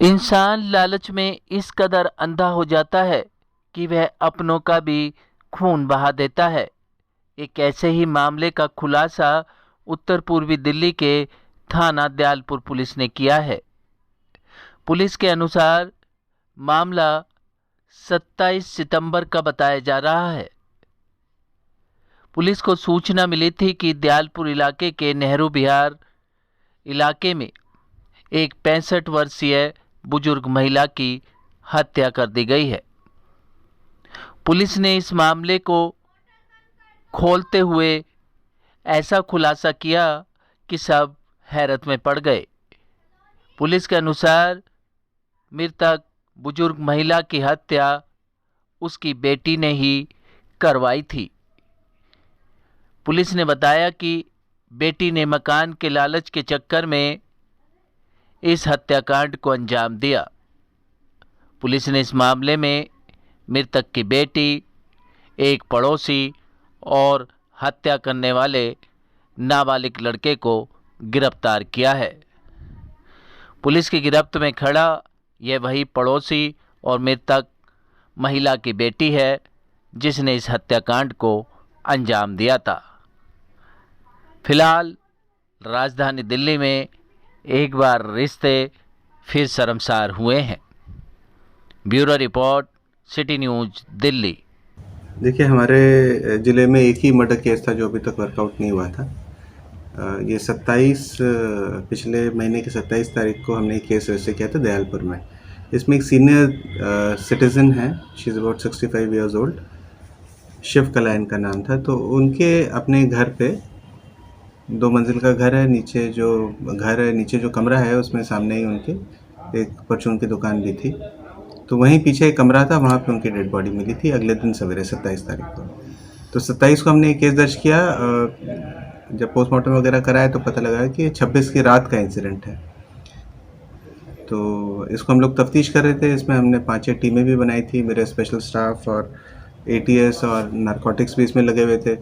इंसान लालच में इस कदर अंधा हो जाता है कि वह अपनों का भी खून बहा देता है। एक ऐसे ही मामले का खुलासा उत्तर पूर्वी दिल्ली के थाना दयालपुर पुलिस ने किया है। पुलिस के अनुसार मामला 27 सितंबर का बताया जा रहा है। पुलिस को सूचना मिली थी कि दयालपुर इलाके के नेहरू बिहार इलाके में एक 65 वर्षीय बुजुर्ग महिला की हत्या कर दी गई है। पुलिस ने इस मामले को खोलते हुए ऐसा खुलासा किया कि सब हैरत में पड़ गए। पुलिस के अनुसार मृतक बुजुर्ग महिला की हत्या उसकी बेटी ने ही करवाई थी। पुलिस ने बताया कि बेटी ने मकान के लालच के चक्कर में इस हत्याकांड को अंजाम दिया। पुलिस ने इस मामले में मृतक की बेटी, एक पड़ोसी और हत्या करने वाले नाबालिग लड़के को गिरफ्तार किया है। पुलिस की गिरफ्त में खड़ा यह वही पड़ोसी और मृतक महिला की बेटी है जिसने इस हत्याकांड को अंजाम दिया था। फिलहाल राजधानी दिल्ली में एक बार रिश्ते फिर शर्मसार हुए हैं। Bureau report, city news Delhi. देखिए, हमारे ज़िले में एक ही मर्डर केस था जो अभी तक वर्कआउट नहीं हुआ था। ये 27 पिछले महीने की 27 तारीख को हमने केस रजिस्टर किया था दयालपुर में। इसमें एक सीनियर सिटीज़न है, she is about 65 years old, Shiv Kala इनका नाम था। तो उनके अपने घर पे 2 मंजिल का घर है, नीचे जो कमरा है उसमें सामने ही उनके एक परचून की दुकान भी थी। तो वहीं पीछे एक कमरा था, वहाँ पे उनकी डेड बॉडी मिली थी अगले दिन सवेरे 27 तारीख को। तो 27 को हमने एक केस दर्ज किया। जब पोस्टमार्टम वगैरह कराया तो पता लगा कि 26 की रात का इंसिडेंट है। तो इसको हम लोग तफ्तीश कर रहे थे। इसमें हमने 5-6 टीमें भी बनाई थी। मेरे स्पेशल स्टाफ और ATS और नारकोटिक्स भी इसमें लगे हुए थे।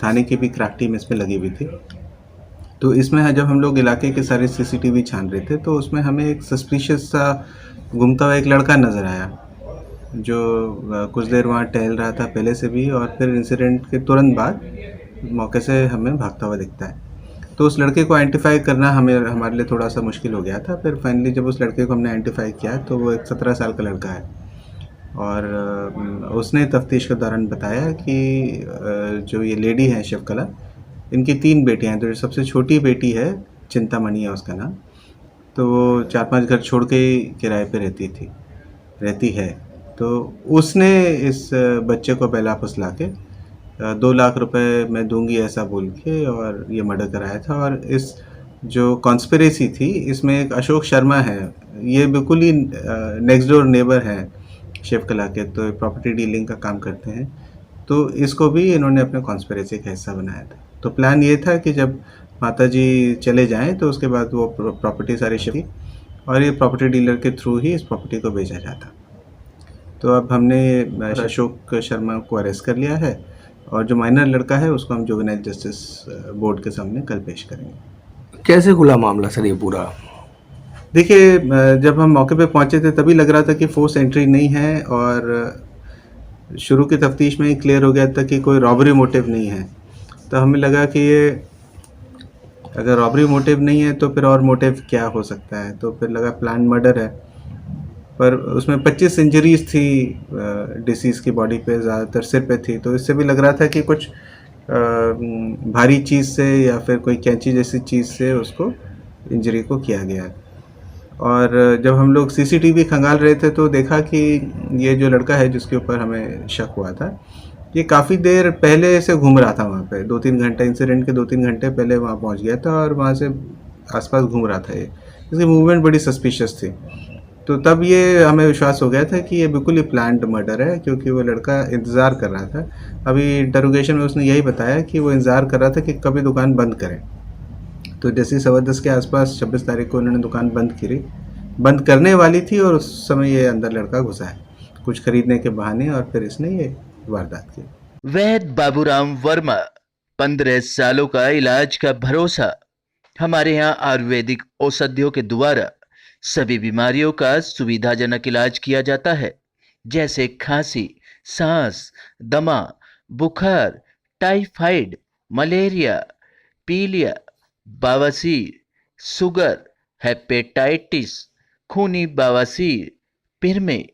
थाने की भी क्रैक टीम इसमें लगी हुई थी। तो इसमें जब हम लोग इलाके के सारे CCTV छान रहे थे तो उसमें हमें एक सस्पिशियस सा घूमता हुआ एक लड़का नज़र आया जो कुछ देर वहाँ टहल रहा था पहले से भी, और फिर इंसिडेंट के तुरंत बाद मौके से हमें भागता हुआ दिखता है। तो उस लड़के को आइडेंटिफाई करना हमारे लिए थोड़ा सा मुश्किल हो गया था। फिर फाइनली जब उस लड़के को हमने आइडेंटिफाई किया तो वो एक 17 साल का लड़का है, और उसने तफ्तीश के दौरान बताया कि जो ये लेडी है शिवकला, इनकी 3 बेटियां हैं। तो जो सबसे छोटी बेटी है चिंतामणि है उसका नाम, तो वो 4-5 घर छोड़ के किराए पे रहती है। तो उसने इस बच्चे को बेला फुसला के 2 लाख रुपए मैं दूंगी ऐसा बोल के और ये मर्डर कराया था। और इस जो कॉन्स्पिरेसी थी इसमें एक अशोक शर्मा है, ये बिल्कुल ही नेक्स्ट डोर नेबर हैं शिवकला के, तो प्रॉपर्टी डीलिंग का काम करते हैं। तो इसको भी इन्होंने अपने कॉन्स्पिरेसी का हिस्सा बनाया था। तो प्लान ये था कि जब माताजी चले जाएं तो उसके बाद वो प्रॉपर्टी सारी शिफ्ट, और ये प्रॉपर्टी डीलर के थ्रू ही इस प्रॉपर्टी को बेचा जाता। तो अब हमने अशोक शर्मा को अरेस्ट कर लिया है, और जो माइनर लड़का है उसको हम जुवेनाइल जस्टिस बोर्ड के सामने कल पेश करेंगे। कैसे खुला मामला सर ये पूरा? देखिए, जब हम मौके पे पहुंचे थे तभी लग रहा था कि फोर्स एंट्री नहीं है, और शुरू की तफ्तीश में ही क्लियर हो गया था कि कोई रॉबरी मोटिव नहीं है। तो हमें लगा कि ये अगर रॉबरी मोटिव नहीं है तो फिर और मोटिव क्या हो सकता है। तो फिर लगा प्लान मर्डर है, पर उसमें 25 इंजरीज थी डिसीज़ की बॉडी पे, ज़्यादातर सिर पे थी। तो इससे भी लग रहा था कि कुछ भारी चीज़ से या फिर कोई कैंची जैसी चीज़ से उसको इंजरी को किया गया। और जब हम लोग CCTV खंगाल रहे थे तो देखा कि ये जो लड़का है जिसके ऊपर हमें शक हुआ था, ये काफ़ी देर पहले से घूम रहा था वहाँ पे। 2-3 घंटे, इंसिडेंट के 2-3 घंटे पहले वहाँ पहुँच गया था और वहाँ से आसपास घूम रहा था। ये इसकी मूवमेंट बड़ी सस्पिशियस थी। तो तब ये हमें विश्वास हो गया था कि ये बिल्कुल ही प्लान्ड मर्डर है, क्योंकि वो लड़का इंतज़ार कर रहा था। अभी इंटरोगेशन में उसने यही बताया कि वो इंतज़ार कर रहा था कि कभी दुकान बंद करें, तो जैसे 10:15 के आसपास 26 तारीख को उन्होंने दुकान बंद करने वाली थी और उस समय ये अंदर लड़का घुसा है कुछ खरीदने के बहाने और फिर इसने ये वारदात की। वैद बाबूराम वर्मा 15 सालों का इलाज का भरोसा। हमारे यहाँ आयुर्वेदिक औषधियों के द्वारा सभी बीमारियों का सुविधाजनक इलाज किया जाता है, जैसे खांसी, सांस, दमा, बुखार, टाइफाइड, मलेरिया, पीलिया, बवासीर, शुगर, हेपेटाइटिस, खूनी बवासीर, पिरमे,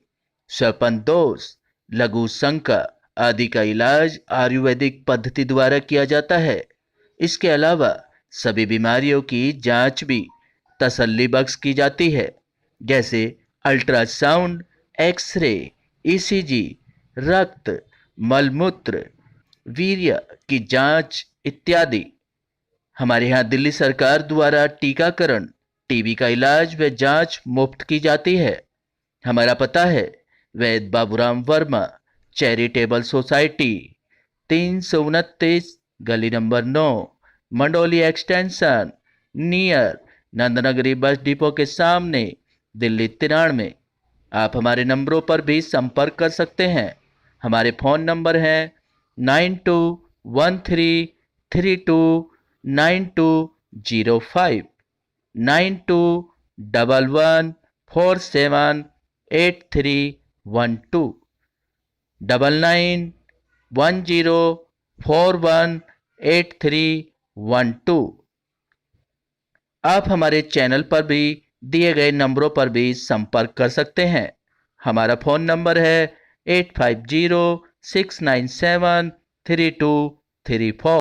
श्वापनदोष, लघु शंका आदि का इलाज आयुर्वेदिक पद्धति द्वारा किया जाता है। इसके अलावा सभी बीमारियों की जांच भी तसल्ली बख्श की जाती है, जैसे अल्ट्रासाउंड, एक्सरे, ईसीजी, रक्त, मलमूत्र, वीर्य की जांच इत्यादि। हमारे यहाँ दिल्ली सरकार द्वारा टीकाकरण, टीबी का इलाज व जांच मुफ्त की जाती है। हमारा पता है वैद बाबूराम वर्मा चैरिटेबल सोसाइटी, 329 गली number 9, Mandoli extension, near Nand Nagri bus depot के सामने, दिल्ली 93। आप हमारे नंबरों पर भी संपर्क कर सकते हैं। हमारे फ़ोन नंबर हैं 9213329205, 9211478312, 9910418312। आप हमारे चैनल पर भी दिए गए नंबरों पर भी संपर्क कर सकते हैं। हमारा फ़ोन नंबर है 8506973234।